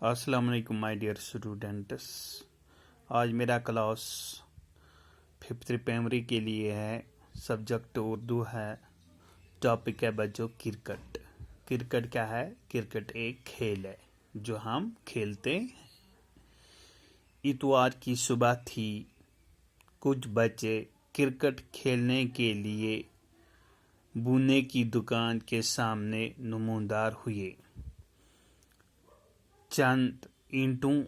السلام علیکم my dear students. آج میرا کلاس 5th پرائمری کے لیے ہے. سبجیکٹ اردو ہے. ٹاپک ہے بچوں کرکٹ. کرکٹ کیا ہے؟ کرکٹ ایک کھیل ہے جو ہم کھیلتے ہیں. اتوار کی صبح تھی. کچھ بچے کرکٹ کھیلنے کے لیے بونے کی دکان کے سامنے نمودار ہوئے. چند اینٹوں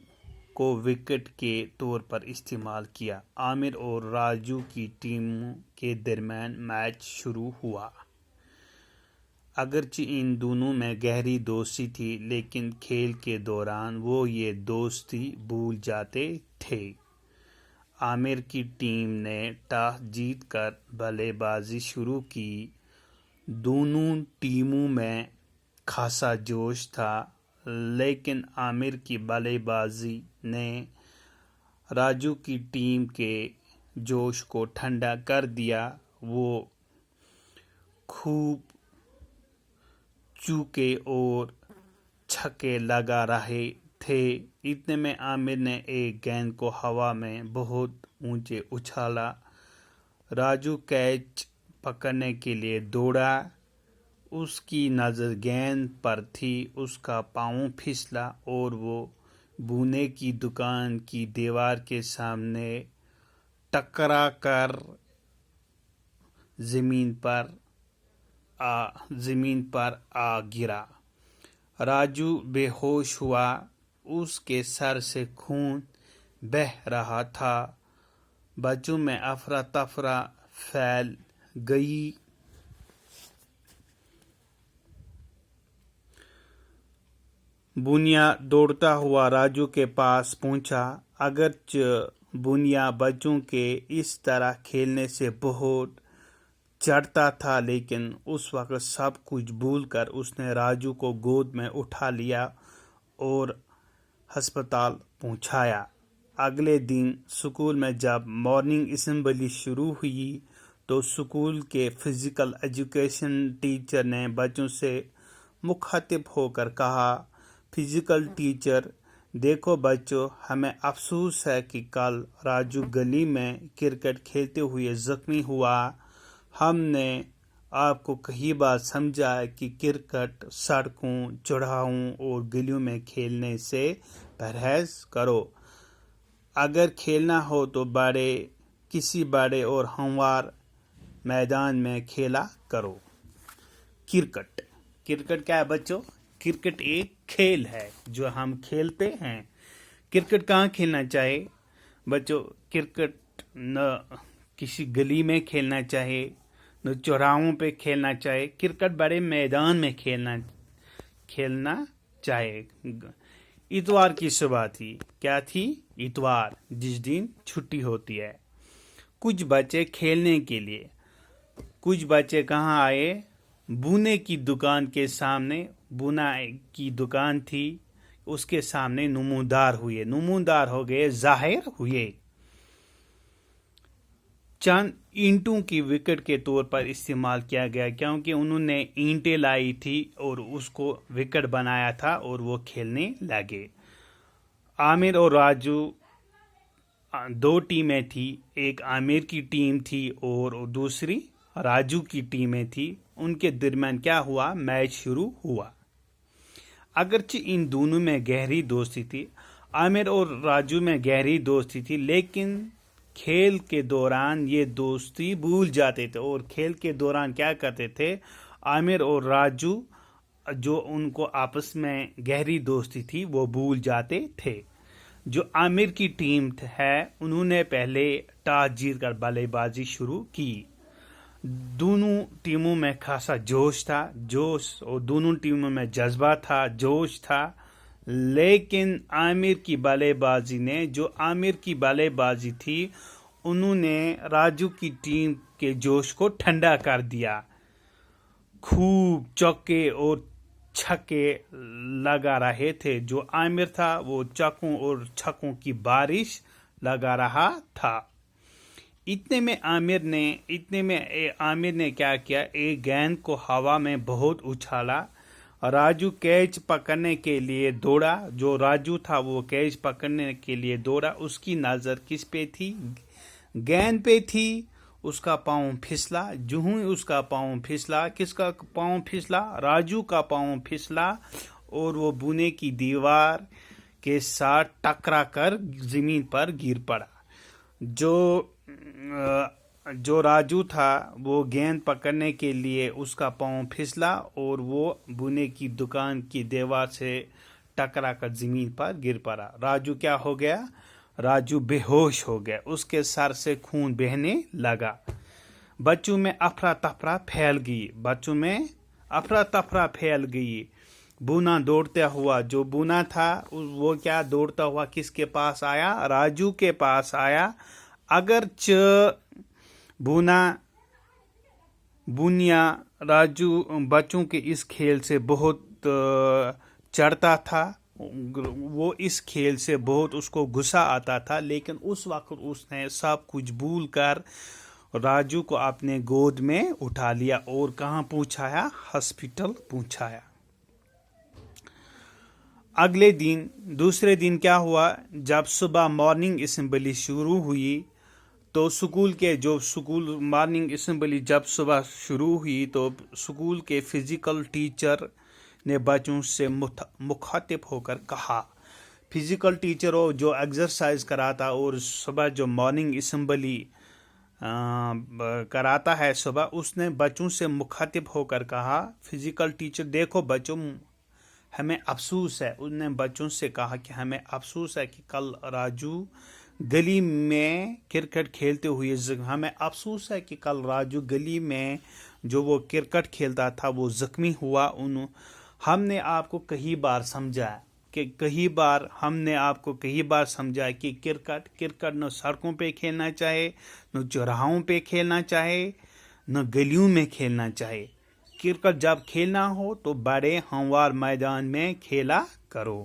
کو وکٹ کے طور پر استعمال کیا. عامر اور راجو کی ٹیموں کے درمیان میچ شروع ہوا. اگرچہ ان دونوں میں گہری دوستی تھی لیکن کھیل کے دوران وہ یہ دوستی بھول جاتے تھے. عامر کی ٹیم نے ٹاس جیت کر بلے بازی شروع کی. دونوں ٹیموں میں خاصا جوش تھا لیکن عامر کی بلے بازی نے راجو کی ٹیم کے جوش کو ٹھنڈا کر دیا. وہ خوب چوکے اور چھکے لگا رہے تھے. اتنے میں عامر نے ایک گیند کو ہوا میں بہت اونچے اچھالا. راجو کیچ پکڑنے کے لیے دوڑا. اس کی نظر گیند پر تھی. اس کا پاؤں پھسلا اور وہ بونے کی دکان کی دیوار کے سامنے ٹکرا کر زمین پر آ گرا. راجو بے ہوش ہوا. اس کے سر سے خون بہہ رہا تھا. بچوں میں افراتفری پھیل گئی. بونیا دوڑتا ہوا راجو کے پاس پہنچا. اگرچہ بونیا بچوں کے اس طرح کھیلنے سے بہت چڑھتا تھا لیکن اس وقت سب کچھ بھول کر اس نے راجو کو گود میں اٹھا لیا اور ہسپتال پہنچایا. اگلے دن اسکول میں جب مارننگ اسمبلی شروع ہوئی تو اسکول کے فزیکل ایجوکیشن ٹیچر نے بچوں سے مخاطب ہو کر کہا: فزیکل ٹیچر، دیکھو بچوں، ہمیں افسوس ہے کہ کل راجو گلی میں کرکٹ کھیلتے ہوئے زخمی ہوا. ہم نے آپ کو کئی بار سمجھایا کہ کرکٹ سڑکوں، چوراہوں اور گلیوں میں کھیلنے سے پرہیز کرو. اگر کھیلنا ہو تو کسی بڑے اور ہموار میدان میں کھیلا کرو. کرکٹ کیا ہے بچوں؟ کرکٹ ایک کھیل ہے جو ہم کھیلتے ہیں. کرکٹ کہاں کھیلنا چاہیے بچوں؟ کرکٹ نہ کسی گلی میں کھیلنا چاہیے نہ چوراہوں پہ کھیلنا چاہیے. کرکٹ بڑے میدان میں کھیلنا چاہیے. اتوار کی صبح تھی. کیا تھی؟ اتوار، جس دن چھٹی ہوتی ہے. کچھ بچے کھیلنے کے لیے. کچھ بچے کہاں آئے؟ بونے کی دکان کے سامنے. بونا کی دکان تھی، اس کے سامنے نمودار ہو گئے، ظاہر ہوئے. چند اینٹوں کی وکٹ کے طور پر استعمال کیا گیا کیونکہ انہوں نے اینٹیں لائی تھی اور اس کو وکٹ بنایا تھا اور وہ کھیلنے لگے. عامر اور راجو دو ٹیمیں تھی. ایک عامر کی ٹیم تھی اور دوسری راجو کی ٹیمیں تھی. ان کے درمیان کیا ہوا؟ میچ شروع ہوا. اگرچہ ان دونوں میں گہری دوستی تھی، عامر اور راجو میں گہری دوستی تھی، لیکن کھیل کے دوران یہ دوستی بھول جاتے تھے. اور کھیل کے دوران کیا کرتے تھے؟ عامر اور راجو جو ان کو آپس میں گہری دوستی تھی وہ بھول جاتے تھے. جو عامر کی ٹیم ہے انہوں نے پہلے ٹاس جیت کر بلے بازی شروع کی. دونوں ٹیموں میں خاصا جوش تھا، اور دونوں ٹیموں میں جذبہ تھا، جوش تھا. لیکن عامر کی بلے بازی تھی، انہوں نے راجو کی ٹیم کے جوش کو ٹھنڈا کر دیا. خوب چوکے اور چھکے لگا رہے تھے. جو عامر تھا وہ چوکوں اور چھکوں کی بارش لگا رہا تھا. اتنے میں عامر نے کیا کیا؟ ایک گیند کو ہوا میں بہت اچھالا. راجو کیچ پکڑنے کے لیے دوڑا. جو راجو تھا وہ کیچ پکڑنے کے لیے دوڑا. اس کی نظر کس پہ تھی؟ گیند پہ تھی. اس کا پاؤں پھسلا. جو ہی اس کا پاؤں پھسلا، کس کا پاؤں پھسلا؟ راجو کا پاؤں پھسلا اور وہ بونے کی دیوار کے ساتھ ٹکرا کر زمین پر گر پڑا. جو راجو تھا وہ گیند پکڑنے کے لیے اس کا پاؤں پھسلا اور وہ بونے کی دکان کی دیوار سے ٹکرا کر زمین پر گر پڑا. راجو کیا ہو گیا؟ راجو بے ہوش ہو گیا. اس کے سر سے خون بہنے لگا. بچوں میں افراتفری پھیل گئی. بونا دوڑتا ہوا، جو بونا تھا وہ کیا دوڑتا ہوا کس کے پاس آیا؟ راجو کے پاس آیا. اگرچہ بونیا راجو بچوں کے اس کھیل سے بہت چڑھتا تھا، وہ اس کھیل سے بہت اس کو غصہ آتا تھا، لیکن اس وقت اس نے سب کچھ بھول کر راجو کو اپنے گود میں اٹھا لیا اور کہاں پہنچایا؟ ہاسپٹل پہنچایا. اگلے دن دوسرے دن کیا ہوا؟ جب صبح مارننگ اسمبلی شروع ہوئی تو مارننگ اسمبلی جب صبح شروع ہوئی تو اسکول کے فزیکل ٹیچر نے بچوں سے مخاطب ہو کر کہا. فزیکل ٹیچر جو ایکسرسائز کراتا اور صبح جو مارننگ اسمبلی کراتا ہے صبح، اس نے بچوں سے مخاطب ہو کر کہا، فزیکل ٹیچر دیکھو بچوں ہمیں افسوس ہے. اس نے بچوں سے کہا کہ ہمیں افسوس ہے کہ کل راجو گلی میں کرکٹ کھیلتے ہوئے ہمیں افسوس ہے کہ کل راجو گلی میں جو وہ کرکٹ کھیلتا تھا وہ زخمی ہوا. ہم نے آپ کو کئی بار سمجھایا کہ کرکٹ نہ سڑکوں پہ کھیلنا چاہے، نہ چوراہوں پہ کھیلنا چاہے، نہ گلیوں میں کھیلنا چاہے. کرکٹ جب کھیلنا ہو تو بڑے ہموار میدان میں کھیلا کرو.